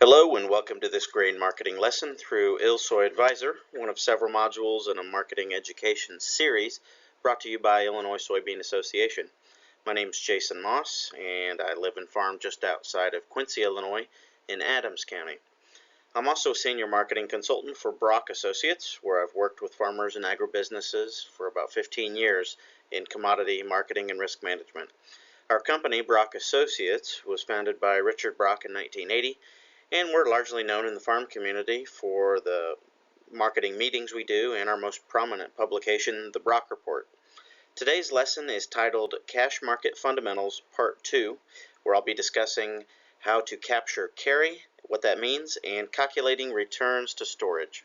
Hello and welcome to this grain marketing lesson through ILSOI Advisor, one of several modules in a marketing education series brought to you by Illinois Soybean Association. My name is Jason Moss and I live and farm just outside of Quincy, Illinois in Adams County. I'm also a senior marketing consultant for Brock Associates, where I've worked with farmers and agribusinesses for about 15 years in commodity marketing and risk management. Our company, Brock Associates, was founded by Richard Brock in 1980, and we're largely known in the farm community for the marketing meetings we do and our most prominent publication, the Brock Report. Today's lesson is titled Cash Market Fundamentals Part 2, where I'll be discussing how to capture carry, what that means, and calculating returns to storage.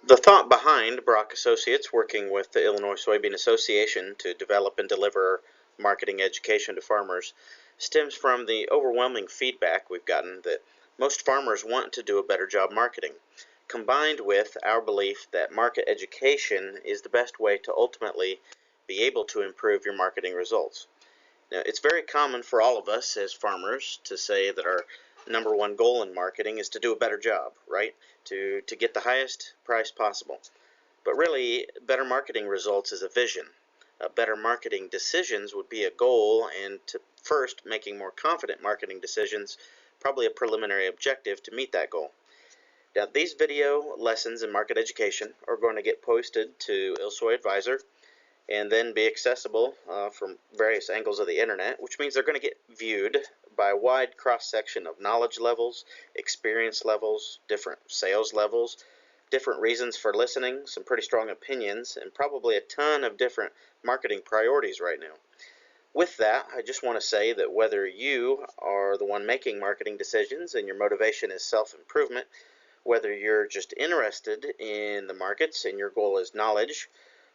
The thought behind Brock Associates working with the Illinois Soybean Association to develop and deliver marketing education to farmers stems from the overwhelming feedback we've gotten that most farmers want to do a better job marketing, combined with our belief that market education is the best way to ultimately be able to improve your marketing results. Now, it's very common for all of us as farmers to say that our number one goal in marketing is to do a better job, right? To get the highest price possible. But really, better marketing results is a vision. Better marketing decisions would be a goal, and to first making more confident marketing decisions, probably a preliminary objective to meet that goal. Now, these video lessons in market education are going to get posted to ILSOI Advisor and then be accessible from various angles of the internet, which means they're going to get viewed by a wide cross-section of knowledge levels, experience levels, different sales levels, different reasons for listening, some pretty strong opinions, and probably a ton of different marketing priorities right now. With that, I just want to say that whether you are the one making marketing decisions and your motivation is self-improvement, whether you're just interested in the markets and your goal is knowledge,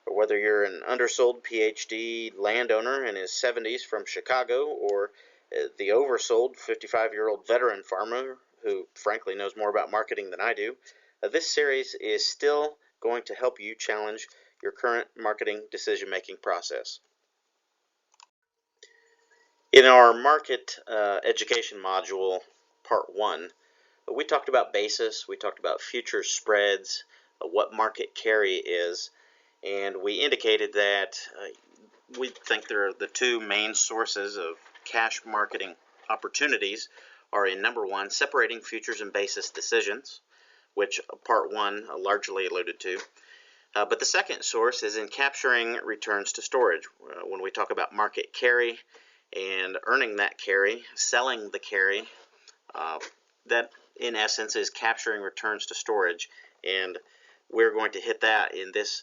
or whether you're an undersold PhD landowner in his 70s from Chicago, or the oversold 55-year-old veteran farmer who frankly knows more about marketing than I do, this series is still going to help you challenge your current marketing decision-making process. In our market education module, part 1, we talked about basis, we talked about future spreads, what market carry is, and we indicated that we think there are the two main sources of cash marketing opportunities are in number one, separating futures and basis decisions, which part 1 largely alluded to. But the second source is in capturing returns to storage. When we talk about market carry and earning that carry, selling the carry, that in essence is capturing returns to storage, and we're going to hit that in this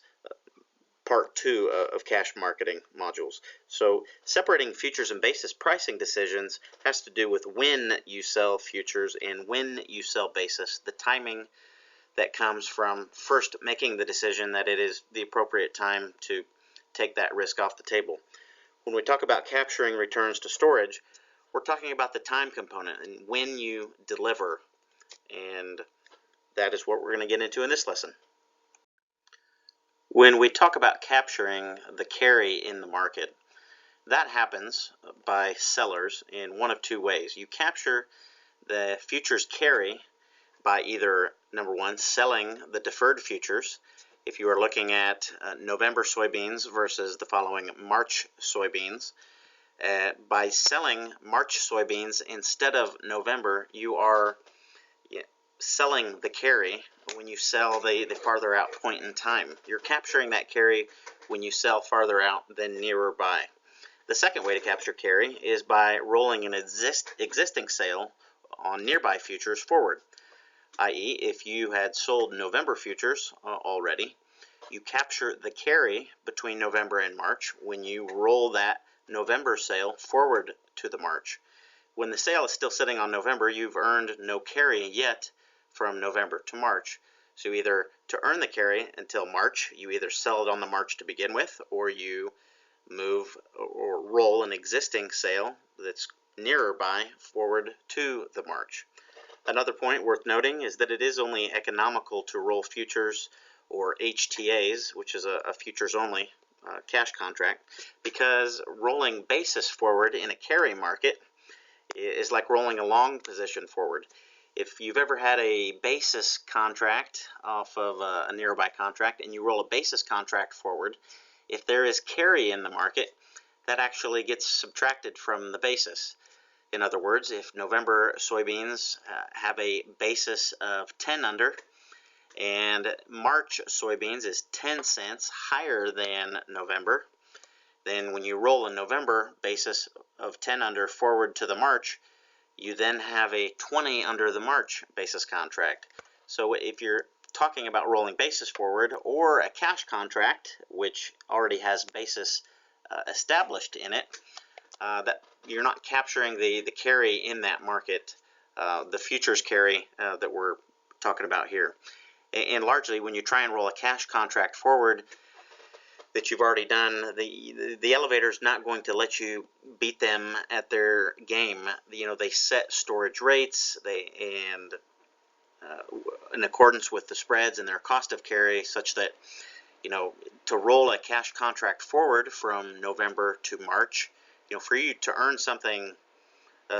part 2 of cash marketing modules. So separating futures and basis pricing decisions has to do with when you sell futures and when you sell basis, the timing that comes from first making the decision that it is the appropriate time to take that risk off the table. When we talk about capturing returns to storage, we're talking about the time component and when you deliver, and that is what we're going to get into in this lesson. When we talk about capturing the carry in the market, that happens by sellers in one of two ways. You capture the futures carry by either, number one, selling the deferred futures. If you are looking at November soybeans versus the following March soybeans, by selling March soybeans instead of November, you are selling the carry when you sell the farther out point in time. You're capturing that carry when you sell farther out than nearer by. The second way to capture carry is by rolling an existing sale on nearby futures forward, i.e. if you had sold November futures already, you capture the carry between November and March when you roll that November sale forward to the March. When the sale is still sitting on November, you've earned no carry yet from November to March. So either to earn the carry until March, you either sell it on the March to begin with, or you move or roll an existing sale that's nearer by forward to the March. Another point worth noting is that it is only economical to roll futures or HTAs, which is a futures only cash contract, because rolling basis forward in a carry market is like rolling a long position forward. If you've ever had a basis contract off of a nearby contract and you roll a basis contract forward, if there is carry in the market, that actually gets subtracted from the basis. In other words, if November soybeans have a basis of 10 under and March soybeans is 10 cents higher than November, then when you roll a November basis of 10 under forward to the March, you then have a 20 under the March basis contract. So if you're talking about rolling basis forward or a cash contract, which already has basis established in it, that you're not capturing the carry in that market, the futures carry that we're talking about here. And largely, when you try and roll a cash contract forward that you've already done, the elevator's not going to let you beat them at their game. You know, they set storage rates, in accordance with the spreads and their cost of carry, such that, you know, to roll a cash contract forward from November to March, you know, for you to earn something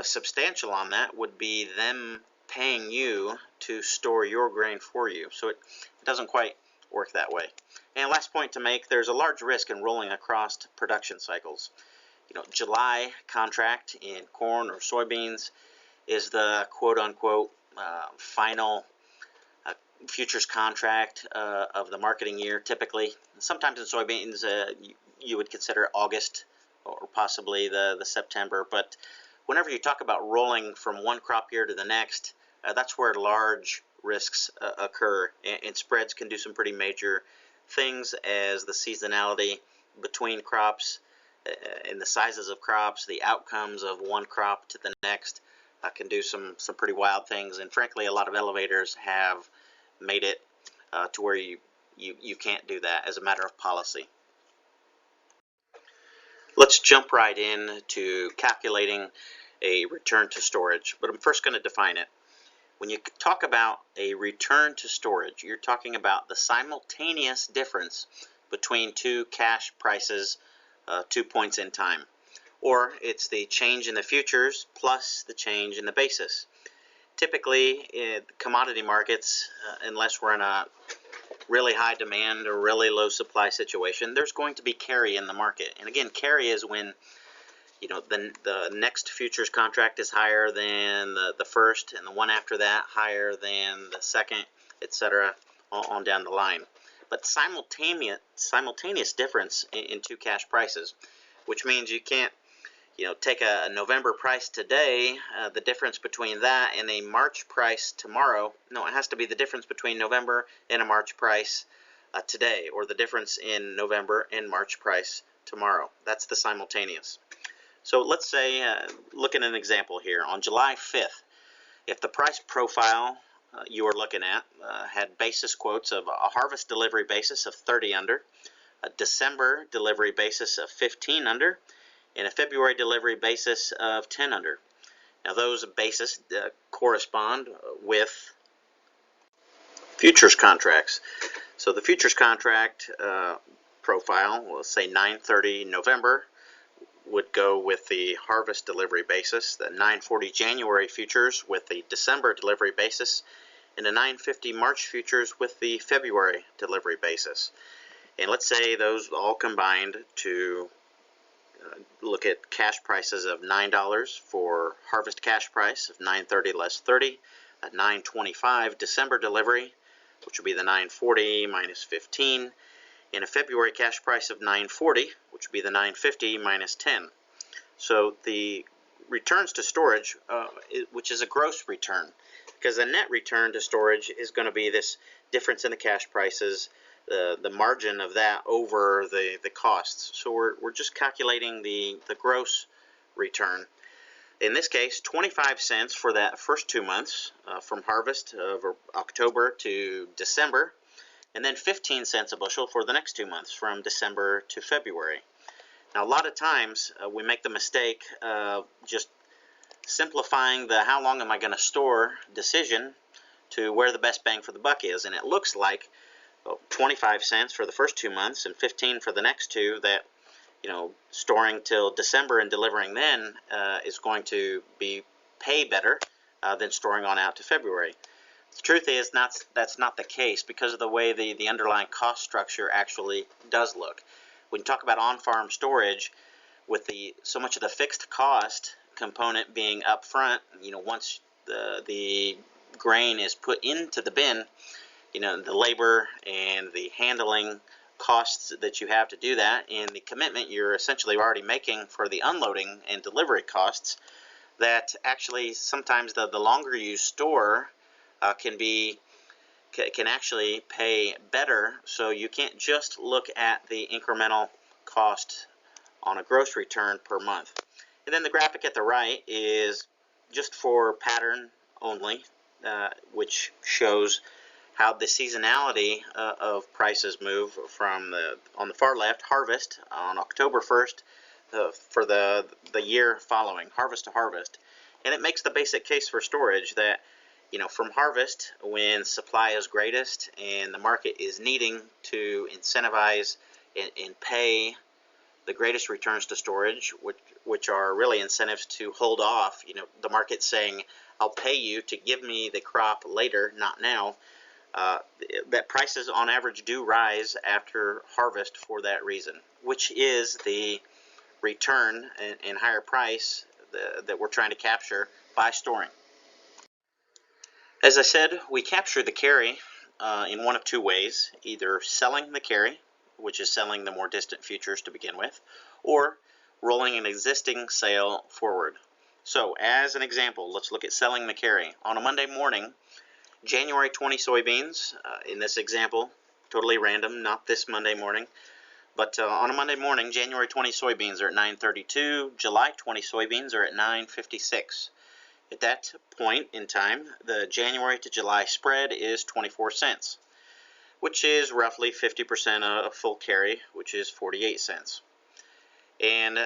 substantial on that would be them paying you to store your grain for you. So it doesn't quite work that way. And last point to make, there's a large risk in rolling across production cycles. You know, July contract in corn or soybeans is the quote-unquote final futures contract of the marketing year, typically. Sometimes in soybeans you would consider August or possibly the September, but whenever you talk about rolling from one crop year to the next, that's where large risks occur, and spreads can do some pretty major things, as the seasonality between crops and the sizes of crops, the outcomes of one crop to the next can do some pretty wild things. And frankly, a lot of elevators have made it to where you can't do that as a matter of policy. Let's jump right in to calculating a return to storage, but I'm first going to define it. When you talk about a return to storage, you're talking about the simultaneous difference between two cash prices, 2 points in time. Or it's the change in the futures plus the change in the basis. Typically, in commodity markets, unless we're in a really high demand or really low supply situation, there's going to be carry in the market. And again, carry is when, you know, the next futures contract is higher than the first, and the one after that higher than the second, etc., on down the line. But simultaneous difference in two cash prices, which means you can't, you know, take a November price today, the difference between that and a March price tomorrow. No, it has to be the difference between November and a March price today, or the difference in November and March price tomorrow. That's the simultaneous. So let's say, look at an example here. On July 5th, if the price profile you are looking at had basis quotes of a harvest delivery basis of 30 under, a December delivery basis of 15 under, and a February delivery basis of 10 under. Now those bases correspond with futures contracts. So the futures contract profile, let's say 9/30 November, would go with the harvest delivery basis, the 9/40 January futures with the December delivery basis, and the 9/50 March futures with the February delivery basis. And let's say those all combined to look at cash prices of $9 for harvest cash price of 9/30 less 30, a 9/25 December delivery, which would be the 9/40 minus 15, and a February cash price of 9/40, which would be the 9/50 minus 10. So the returns to storage, which is a gross return, because the net return to storage is going to be this difference in the cash prices, the margin of that over the costs. So we're just calculating the gross return. In this case, 25 cents for that first 2 months from harvest of October to December, and then 15 cents a bushel for the next 2 months from December to February. Now a lot of times we make the mistake of just simplifying the how long am I going to store decision to where the best bang for the buck is, and it looks like 25 cents for the first 2 months and 15 for the next two, that storing till December and delivering then is going to pay better than storing on out to February. The truth is that's not the case because of the way the underlying cost structure actually does look. When you talk about on-farm storage, with so much of the fixed cost component being up front, once the grain is put into the bin, the labor and the handling costs that you have to do that, and the commitment you're essentially already making for the unloading and delivery costs, that actually sometimes the longer you store can actually pay better. So you can't just look at the incremental cost on a gross return per month. And then the graphic at the right is just for pattern only, which shows how the seasonality of prices move from on the far left, harvest on October 1st for the year following, harvest to harvest. And it makes the basic case for storage that from harvest, when supply is greatest and the market is needing to incentivize and pay the greatest returns to storage, which are really incentives to hold off. The market's saying, I'll pay you to give me the crop later, not now. That prices on average do rise after harvest for that reason, which is the return and higher price that we're trying to capture by storing. As I said, we capture the carry in one of two ways, either selling the carry, which is selling the more distant futures to begin with, or rolling an existing sale forward. So as an example, let's look at selling the carry. On a Monday morning, January 20 soybeans, in this example, totally random, not this Monday morning, but on a Monday morning, January 20 soybeans are at 9.32, July 20 soybeans are at 9.56. At that point in time, the January to July spread is 24 cents, which is roughly 50% of full carry, which is 48 cents. And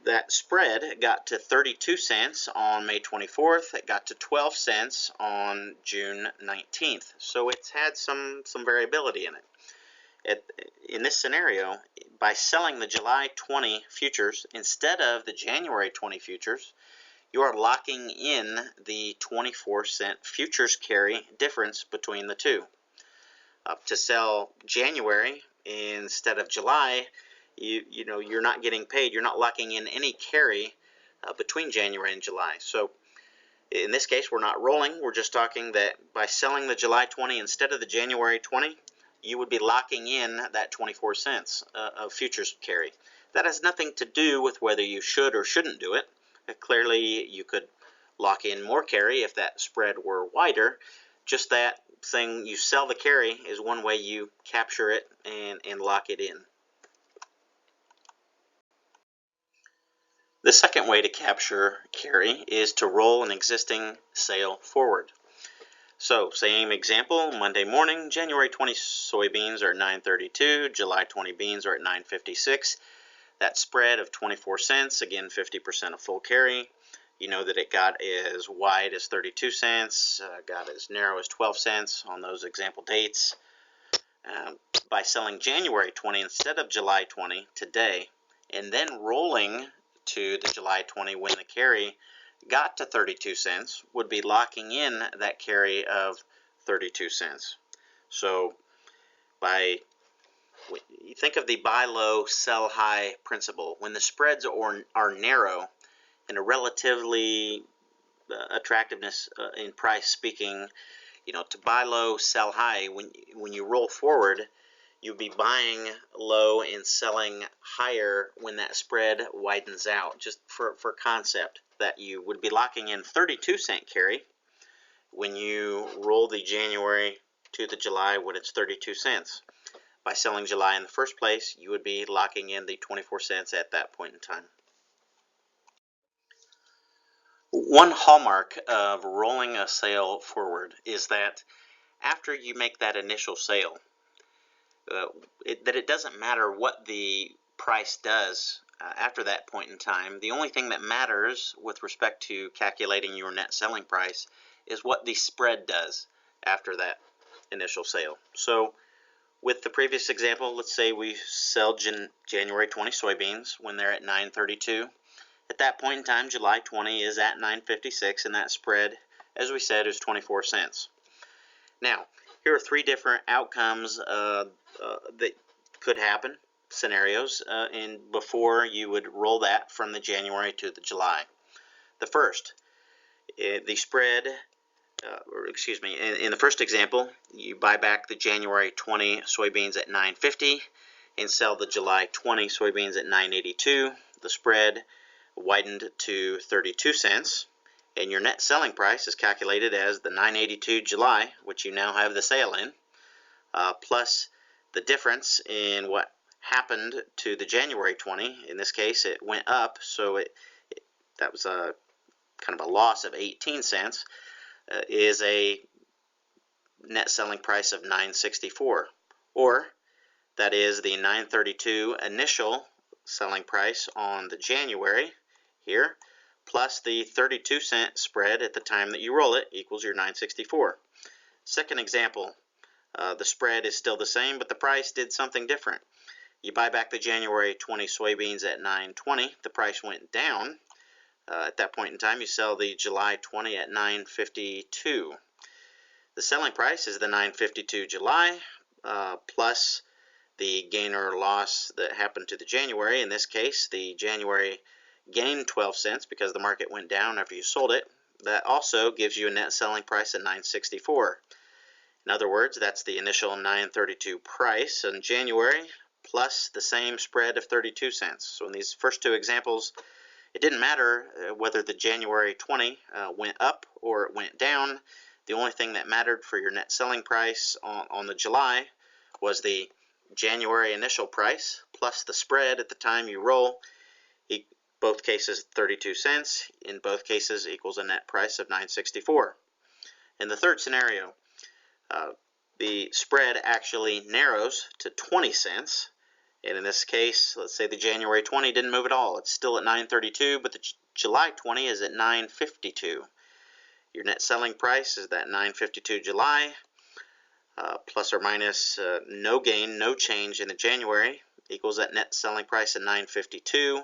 that spread got to 32 cents on May 24th. It got to 12 cents on June 19th. So it's had some variability in it. In this scenario, by selling the July 20 futures instead of the January 20 futures, you are locking in the 24-cent futures carry difference between the two. To sell January instead of July, you're not getting paid. You're not locking in any carry between January and July. So in this case, we're not rolling. We're just talking that by selling the July 20 instead of the January 20, you would be locking in that 24 cents of futures carry. That has nothing to do with whether you should or shouldn't do it. Clearly, you could lock in more carry if that spread were wider. Just that thing, you sell the carry, is one way you capture it and lock it in. The second way to capture carry is to roll an existing sale forward. So, same example, Monday morning, January 20 soybeans are at 9.32, July 20 beans are at 9.56. That spread of 24 cents, again 50% of full carry. You know that it got as wide as 32 cents, got as narrow as 12 cents on those example dates. By selling January 20 instead of July 20 today, and then rolling to the July 20 when the carry got to 32 cents, would be locking in that carry of 32 cents. So you think of the buy low, sell high principle. When the spreads are narrow and a relatively attractiveness in price speaking, to buy low, sell high, when you roll forward, you'd be buying low and selling higher when that spread widens out. Just for concept, that you would be locking in 32-cent carry when you roll the January to the July when it's 32 cents. By selling July in the first place, you would be locking in the 24 cents at that point in time. One hallmark of rolling a sale forward is that after you make that initial sale, that it doesn't matter what the price does after that point in time. The only thing that matters with respect to calculating your net selling price is what the spread does after that initial sale. So with the previous example, let's say we sell January 20 soybeans when they're at 9.32. At that point in time, July 20 is at 9.56, and that spread, as we said, is 24 cents. Now, here are three different outcomes that could happen, scenarios, and before you would roll that from the January to the July. The first, the spread, in the first example, you buy back the January 20 soybeans at 9.50 and sell the July 20 soybeans at 9.82. The spread widened to 32 cents, and your net selling price is calculated as the 9.82 July, which you now have the sale in, plus the difference in what happened to the January 20. In this case, it went up, so that was a kind of a loss of 18 cents, is a net selling price of 9.64, or that is the 9.32 initial selling price on the January here, plus the 32-cent spread at the time that you roll it equals your 9.64. Second example, the spread is still the same, but the price did something different. You buy back the January 20 soybeans at 9.20. The price went down. At that point in time, you sell the July 20 at 9.52. The selling price is the 9.52 July plus the gain or loss that happened to the January. In this case, the January gained 12 cents because the market went down after you sold it. That also gives you a net selling price of 9.64. In other words, that's the initial 9.32 price in January plus the same spread of 32 cents. So in these first two examples, it didn't matter whether the January 20 went up or it went down. The only thing that mattered for your net selling price on the July was the January initial price plus the spread at the time you roll. Both cases 32 cents. In both cases equals a net price of 9.64. In the third scenario, the spread actually narrows to 20 cents. And in this case, let's say the January 20 didn't move at all. It's still at 9.32, but the July 20 is at 9.52. Your net selling price is that 9.52 July, plus or minus no gain, no change in the January, equals that net selling price of 9.52,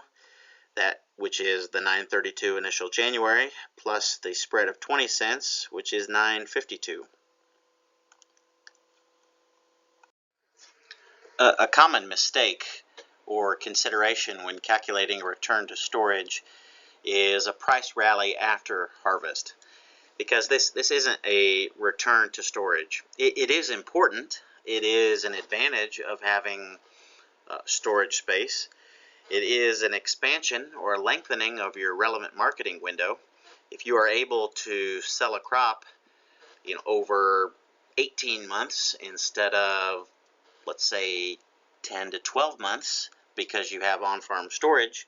that which is the 9.32 initial January, plus the spread of 20 cents, which is 9.52. A common mistake or consideration when calculating a return to storage is a price rally after harvest, because this isn't a return to storage. It is important. It is an advantage of having storage space. It is an expansion or a lengthening of your relevant marketing window. If you are able to sell a crop, over 18 months instead of, let's say, 10 to 12 months because you have on-farm storage,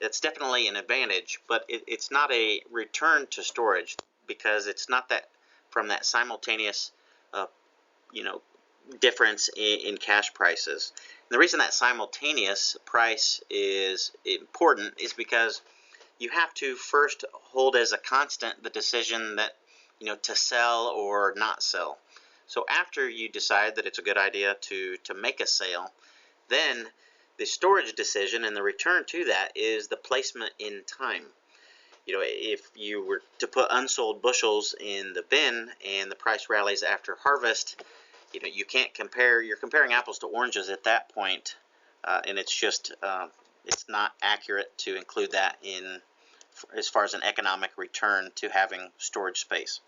that's definitely an advantage, but it's not a return to storage because it's not that from that simultaneous difference in cash prices. And the reason that simultaneous price is important is because you have to first hold as a constant the decision that to sell or not sell. So after you decide that it's a good idea to make a sale, then the storage decision and the return to that is the placement in time. If you were to put unsold bushels in the bin and the price rallies after harvest, you can't compare. You're comparing apples to oranges at that point, and it's just it's not accurate to include that in as far as an economic return to having storage space.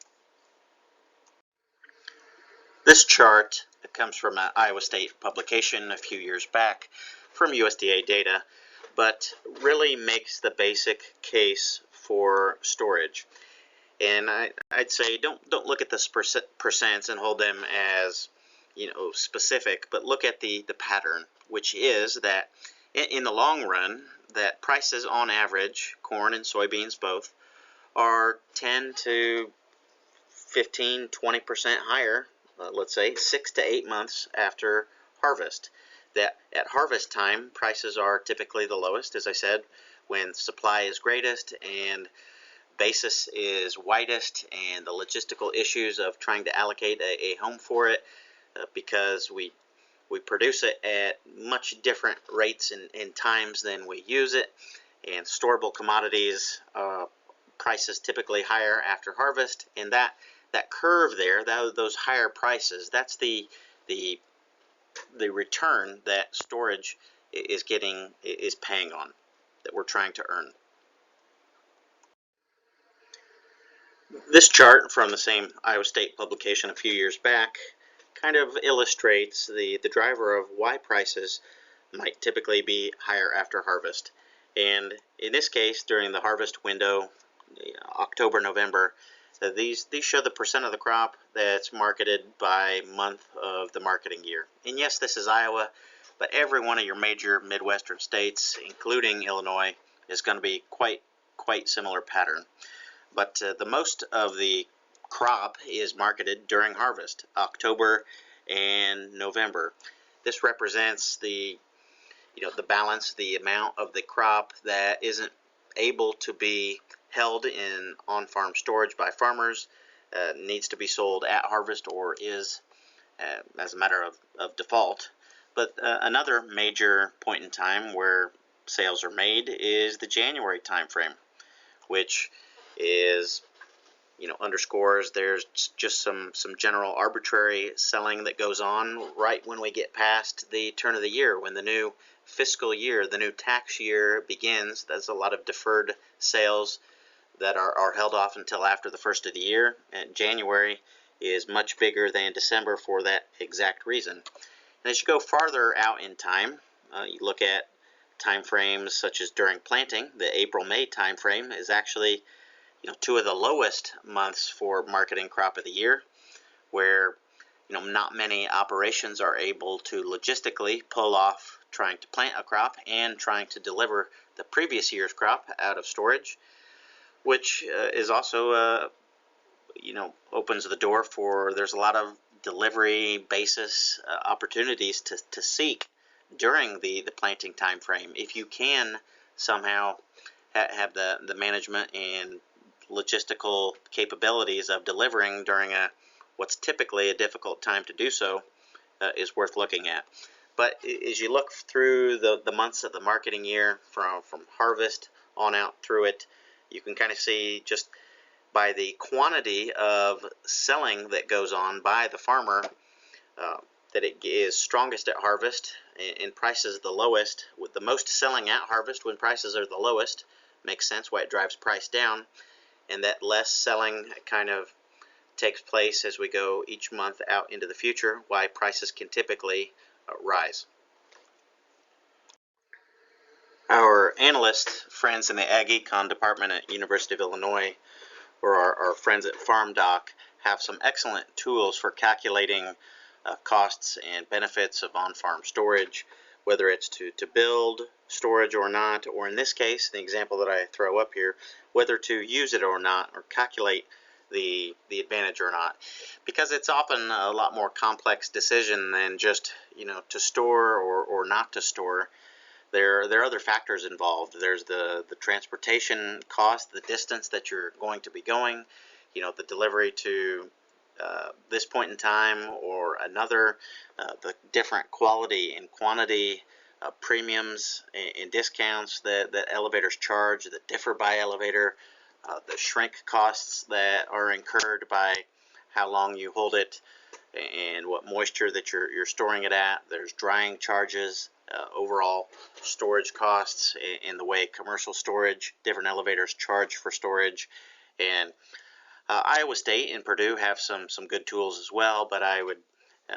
This chart comes from an Iowa State publication a few years back from USDA data, but really makes the basic case for storage. And I'd say don't look at the percents and hold them as specific, but look at the pattern, which is that in the long run, that prices on average, corn and soybeans both, are 10 to 15, 20% higher, let's say 6 to 8 months after harvest. That at harvest time, prices are typically the lowest, as I said, when supply is greatest and basis is widest, and the logistical issues of trying to allocate a home for it because we produce it at much different rates and times than we use it, and storable commodities prices typically higher after harvest, and that curve there, those higher prices, that's the return that storage is paying on, that we're trying to earn. This chart from the same Iowa State publication a few years back kind of illustrates the driver of why prices might typically be higher after harvest. And in this case, during the harvest window, October, November, these show the percent of the crop that's marketed by month of the marketing year. And yes, this is Iowa, but every one of your major Midwestern states, including Illinois, is going to be quite similar pattern. But the most of the crop is marketed during harvest, October and November. This represents the balance, the amount of the crop that isn't able to be held in on-farm storage by farmers, needs to be sold at harvest, or is as a matter of default. But another major point in time where sales are made is the January time frame, which is underscores there's just some general arbitrary selling that goes on right when we get past the turn of the year, when the new fiscal year, the new tax year begins. There's a lot of deferred sales that are held off until after the first of the year, and January is much bigger than December for that exact reason. And as you go farther out in time, you look at time frames such as during planting. The April-May time frame is actually two of the lowest months for marketing crop of the year, where not many operations are able to logistically pull off trying to plant a crop and trying to deliver the previous year's crop out of storage, which is also opens the door for, there's a lot of delivery basis opportunities to seek during the planting time frame, if you can somehow have the management and logistical capabilities of delivering during what's typically a difficult time to do so, is worth looking at. But as you look through the months of the marketing year, from harvest on out through it, you can kind of see just by the quantity of selling that goes on by the farmer, that it is strongest at harvest and prices the lowest, with the most selling at harvest when prices are the lowest. Makes sense why it drives price down, and that less selling kind of takes place as we go each month out into the future, why prices can typically rise. Our analyst friends in the Ag Econ department at University of Illinois, or our friends at FarmDoc, have some excellent tools for calculating costs and benefits of on-farm storage, whether it's to build storage or not, or in this case, the example that I throw up here, whether to use it or not, or calculate the advantage or not, because it's often a lot more complex decision than just to store or not to store. There are other factors involved. There's the transportation cost, the distance that you're going to be going, the delivery to this point in time or another, the different quality and quantity premiums and discounts that elevators charge that differ by elevator, the shrink costs that are incurred by how long you hold it and what moisture that you're storing it at. There's drying charges, overall storage costs, and the way commercial storage, different elevators charge for storage. And Iowa State and Purdue have some good tools as well, but I would,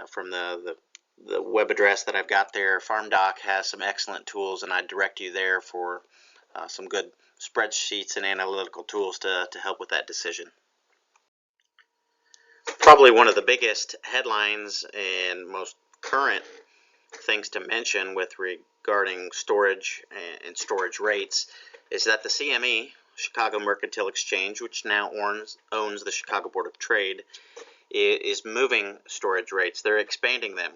from the web address that I've got there, FarmDoc has some excellent tools, and I'd direct you there for some good spreadsheets and analytical tools to help with that decision. Probably one of the biggest headlines and most current things to mention with regarding storage and storage rates is that the CME, Chicago Mercantile Exchange, which now owns the Chicago Board of Trade, is moving storage rates. They're expanding them.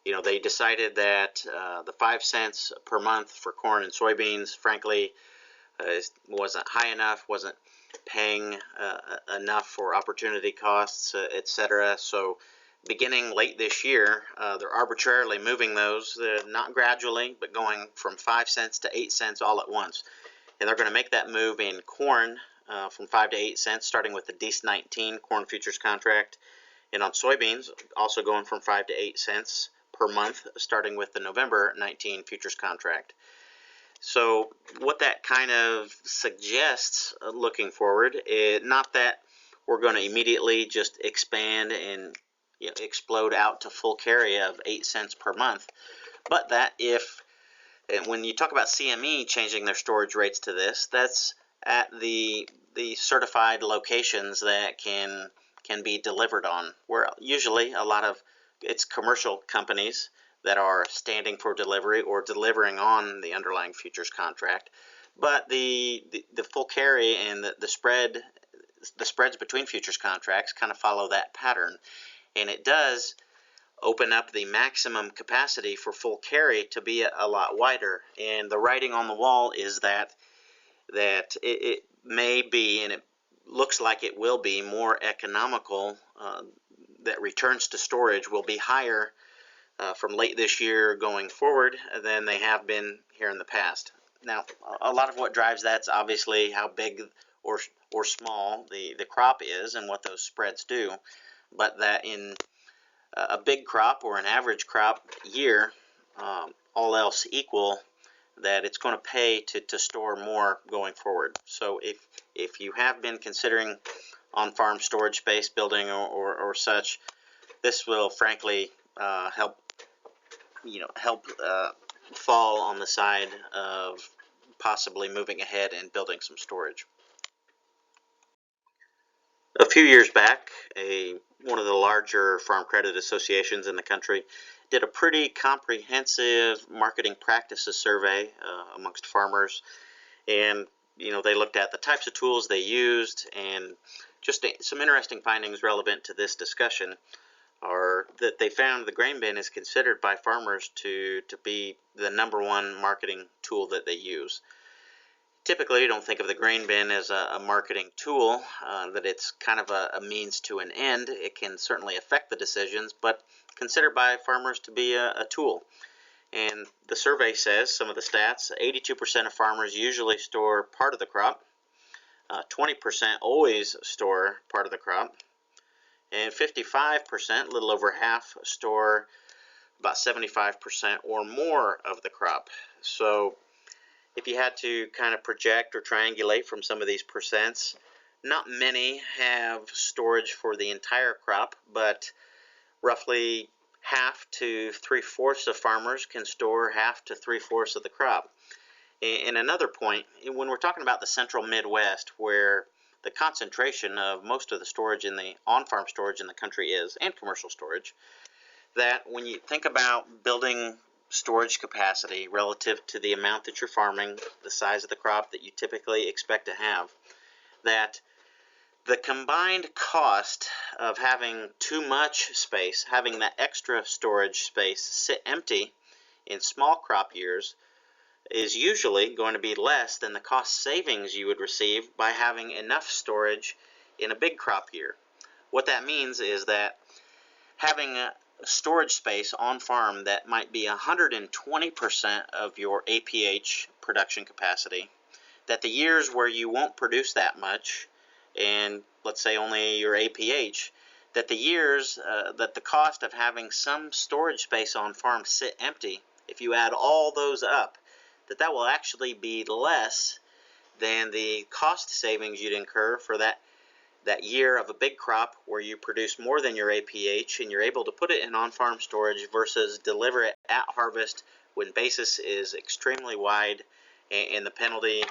They decided that the 5 cents per month for corn and soybeans, frankly, wasn't high enough, wasn't paying enough for opportunity costs, etc. So beginning late this year, they're arbitrarily moving those, not gradually, but going from 5 cents to 8 cents all at once. And they're going to make that move in corn from 5 to 8 cents, starting with the DEES-19 corn futures contract. And on soybeans, also going from 5 to 8 cents per month, starting with the November 19 futures contract. So what that kind of suggests looking forward is not that we're going to immediately just expand and explode out to full carry of 8 cents per month, but that if, and when you talk about CME changing their storage rates to this, that's at the certified locations that can be delivered on, where usually a lot of it's commercial companies that are standing for delivery or delivering on the underlying futures contract. But the full carry and the spreads between futures contracts kind of follow that pattern, and it does open up the maximum capacity for full carry to be a lot wider. And the writing on the wall is that it may be, and it looks like it will be, more economical, that returns to storage will be higher from late this year going forward than they have been here in the past. Now, a lot of what drives that's obviously how big or small the crop is and what those spreads do, but that in a big crop or an average crop year, all else equal, that it's going to pay to store more going forward. So if you have been considering on-farm storage space building or such, this will frankly help fall on the side of possibly moving ahead and building some storage. A few years back, one of the larger farm credit associations in the country did a pretty comprehensive marketing practices survey amongst farmers, and they looked at the types of tools they used, and just some interesting findings relevant to this discussion are that they found the grain bin is considered by farmers to be the #1 marketing tool that they use. Typically, you don't think of the grain bin as a marketing tool, that it's kind of a means to an end. It can certainly affect the decisions, but considered by farmers to be a tool. And the survey says, some of the stats, 82% of farmers usually store part of the crop, 20% always store part of the crop, and 55%, a little over half, store about 75% or more of the crop. So if you had to kind of project or triangulate from some of these percents, not many have storage for the entire crop, but roughly half to 3/4 of farmers can store half to 3/4 of the crop. And another point, when we're talking about the central Midwest, where the concentration of most of the storage in the on-farm storage in the country is, and commercial storage, that when you think about building storage capacity relative to the amount that you're farming, the size of the crop that you typically expect to have, that the combined cost of having too much space, having that extra storage space sit empty in small crop years, is usually going to be less than the cost savings you would receive by having enough storage in a big crop year. What that means is that having a storage space on farm that might be 120% of your APH production capacity, that the years where you won't produce that much, and let's say only your APH, that the years that the cost of having some storage space on farm sit empty, if you add all those up, that will actually be less than the cost savings you'd incur for that year of a big crop where you produce more than your APH and you're able to put it in on-farm storage versus deliver it at harvest when basis is extremely wide, and the penalty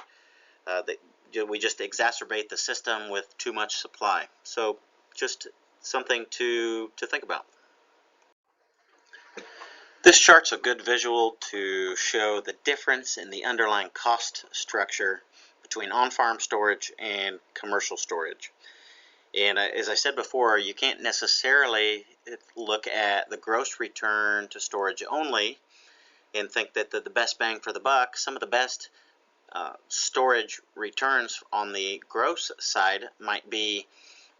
that we just exacerbate the system with too much supply. So just something to think about. This chart's a good visual to show the difference in the underlying cost structure between on-farm storage and commercial storage. And as I said before, you can't necessarily look at the gross return to storage only and think that the best bang for the buck. Some of the best storage returns on the gross side might be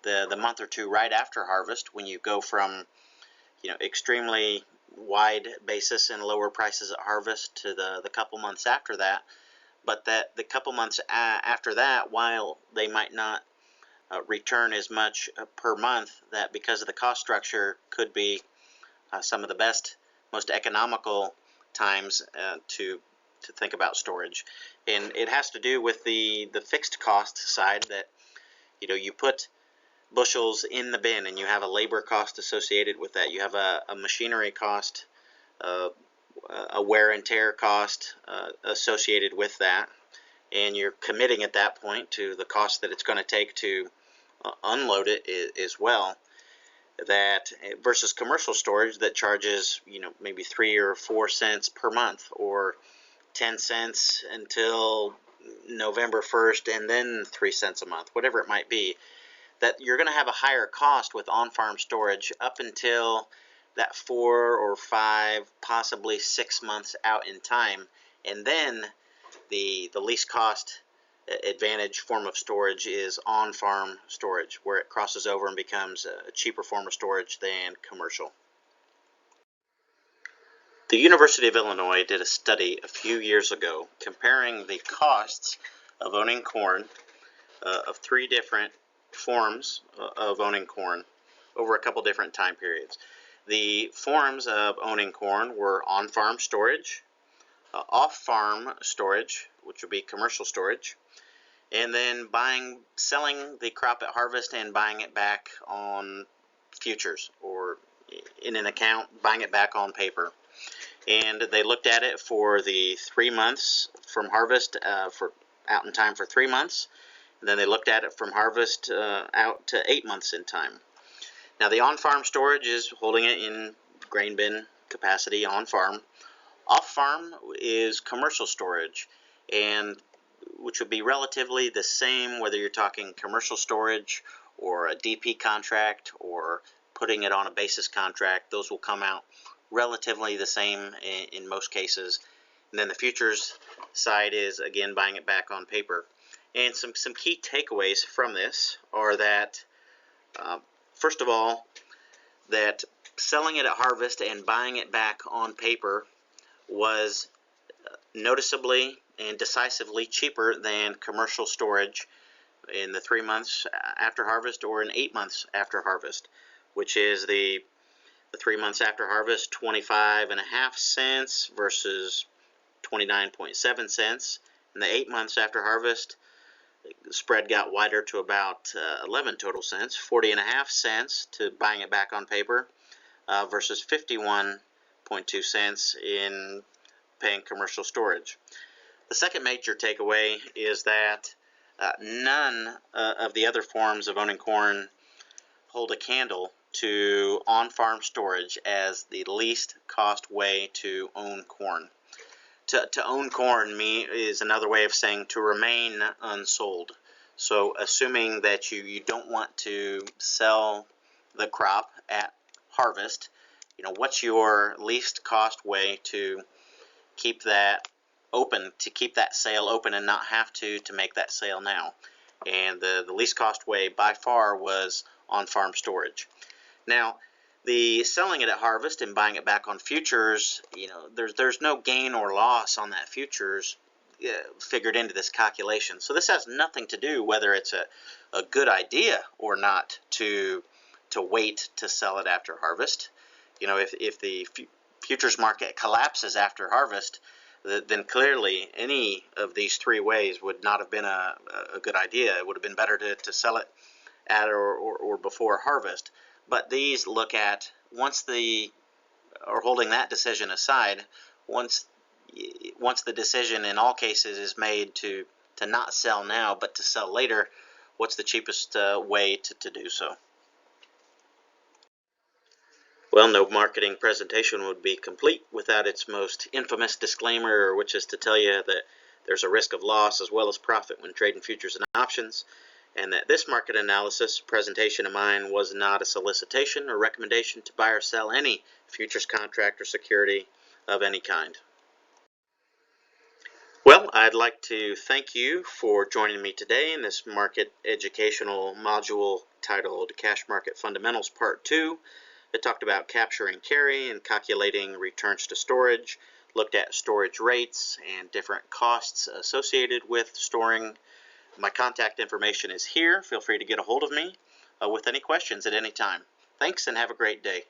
the month or two right after harvest, when you go from extremely wide basis and lower prices at harvest to the couple months after that, but that the couple months after that, while they might not return as much per month, that because of the cost structure could be some of the best, most economical times to think about storage. And it has to do with the fixed cost side, that you put bushels in the bin and you have a labor cost associated with that. You have a machinery cost, a wear and tear cost associated with that, and you're committing at that point to the cost that it's going to take to unload it as well. That versus commercial storage that charges maybe 3 or 4 cents per month, or 10 cents until November 1st, and then 3 cents a month, whatever it might be. That you're going to have a higher cost with on-farm storage up until that 4 or 5, possibly 6 months out in time, and then the least cost advantage form of storage is on-farm storage, where it crosses over and becomes a cheaper form of storage than commercial. The University of Illinois did a study a few years ago comparing the costs of owning corn of 3 different forms of owning corn over a couple different time periods. The forms of owning corn were on-farm storage, off-farm storage, which would be commercial storage, and then selling the crop at harvest and buying it back on futures, or in an account, buying it back on paper. And they looked at it for the 3 months from harvest, for out in time for 3 months. And then they looked at it from harvest out to 8 months in time. Now, the on-farm storage is holding it in grain bin capacity on-farm. Off-farm is commercial storage, and which would be relatively the same whether you're talking commercial storage or a DP contract or putting it on a basis contract. Those will come out relatively the same in most cases. And then the futures side is, again, buying it back on paper. And some key takeaways from this are that, first of all, that selling it at harvest and buying it back on paper was noticeably and decisively cheaper than commercial storage in the 3 months after harvest or in 8 months after harvest, which is the 3 months after harvest, 25.5 cents versus 29.7 cents. In the 8 months after harvest, the spread got wider to about 11 total cents, 40.5 cents to buying it back on paper versus 51.2 cents in paying commercial storage. The second major takeaway is that none of the other forms of owning corn hold a candle to on-farm storage as the least cost way to own corn. To own corn is another way of saying to remain unsold. So assuming that you don't want to sell the crop at harvest, what's your least cost way to keep that open, to keep that sale open and not have to make that sale now? And the least cost way by far was on-farm storage. Now, the selling it at harvest and buying it back on futures, there's no gain or loss on that futures figured into this calculation. So this has nothing to do whether it's a good idea or not to wait to sell it after harvest. If the futures market collapses after harvest, then clearly any of these 3 ways would not have been a good idea. It would have been better to sell it at or before harvest. But these look at, or holding that decision aside, once the decision in all cases is made to not sell now but to sell later, what's the cheapest way to do so? Well, no marketing presentation would be complete without its most infamous disclaimer, which is to tell you that there's a risk of loss as well as profit when trading futures and options, and that this market analysis presentation of mine was not a solicitation or recommendation to buy or sell any futures contract or security of any kind. Well, I'd like to thank you for joining me today in this market educational module titled Cash Market Fundamentals Part 2. It talked about capture and carry and calculating returns to storage, looked at storage rates and different costs associated with storing. My contact information is here. Feel free to get a hold of me with any questions at any time. Thanks and have a great day.